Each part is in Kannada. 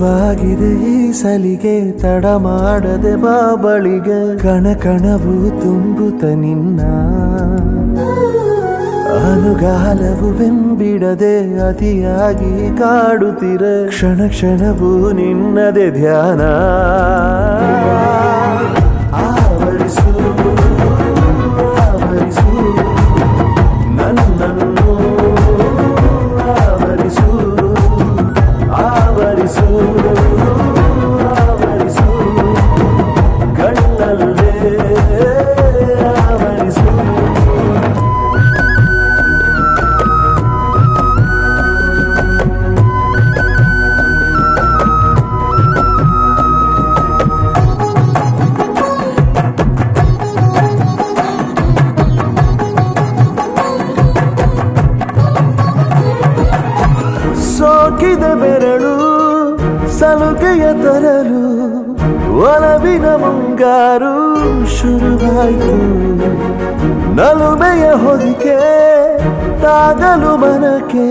ಶುರುವಾಗಿದೆ ಈ ಸಲಿಗೆ ತಡ ಮಾಡದೆ ಬಾಬಳಿಗೆ ಕಣಕಣವು ತುಂಬುತ್ತ ನಿನ್ನ ಅನುಗಾಲವು ಬೆಂಬಿಡದೆ ಅತಿಯಾಗಿ ಕಾಡುತ್ತಿರೆ ಕ್ಷಣ ಕ್ಷಣವೂ ನಿನ್ನದೆ ಧ್ಯಾನ ಆವರಿಸು ಆವರಿಸು ನನ್ನನ್ನು ಆವರಿಸು ಆವರಿಸು ಆವರಿಸು ಕಣ್ಣಲ್ಲೇ ಆವರಿಸು ಸೋಕಿದ ಬೆರಳು ಸಲುಗೆಯ ತರಲು ಒಲವಿನ ಮುಂಗಾರು ಶುರುವಾಯಿತು ನಲುಮೆಯ ಹೊದಿಕೆ ತಾಗಲು ಮನಕ್ಕೆ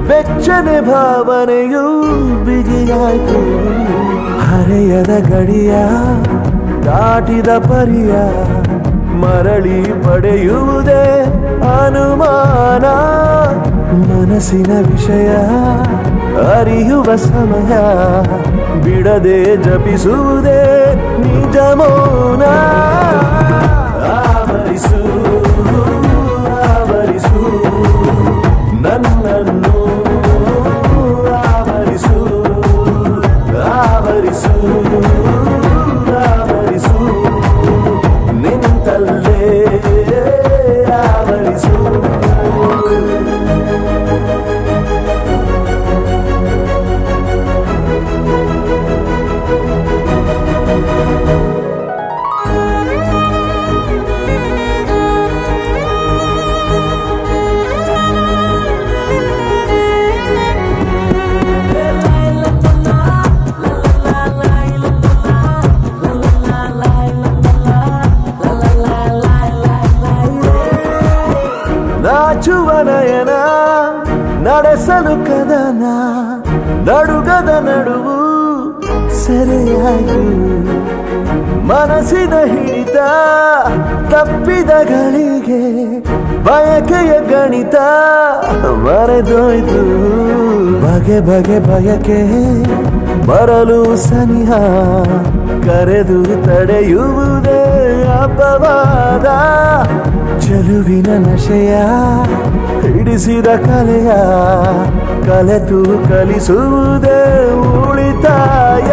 ಬೆಚ್ಚನೆ ಭಾವನೆಯು ಬಿಗಿಯಾಯಿತು ಹರೆಯದ ಗಡಿಯ ದಾಟಿದ ಪರಿಯ ಮರಳಿ ಪಡೆಯುವುದೇ ಅನುಮಾನ ಮನಸ್ಸಿನ ವಿಷಯ ಅರಿಯುವ ಸಮಯ ಬಿಡದೆ ಜಪಿಸುವುದೇ ನಿಜ ಮೌನ ಆವರಿಸು ಆವರಿಸು ನನ್ನನ್ನು ಆವರಿಸು ಆವರಿಸು ಆವರಿಸು ನಿಂತಲ್ಲೇ ಆವರಿಸು ನಾಚುವ ನಯನ ನಡೆಸಲು ಕದನ ನಡುಗದ ನಡುವು ಸೆರೆಯಾಗಿ ಮನಸ್ಸಿನ ಹಿಡಿತ ತಪ್ಪಿದ ಗಳಿಗೆ ಬಯಕೆಯ ಗಣಿತ ಮರೆದೋಯ್ತು ಬಗೆ ಬಗೆ ಬಯಕೆ ಬರಲು ಸನಿಹ ಕರೆದು ತಡೆಯುವುದೇ ಅಪವಾದ ಚೆಲುವಿನ ನಶೆಯ ಹಿಡಿಸಿದ ಕಲೆಯ ಕಲೆತು ಕಲಿಸುವುದೇ ಉಳಿತಾಯ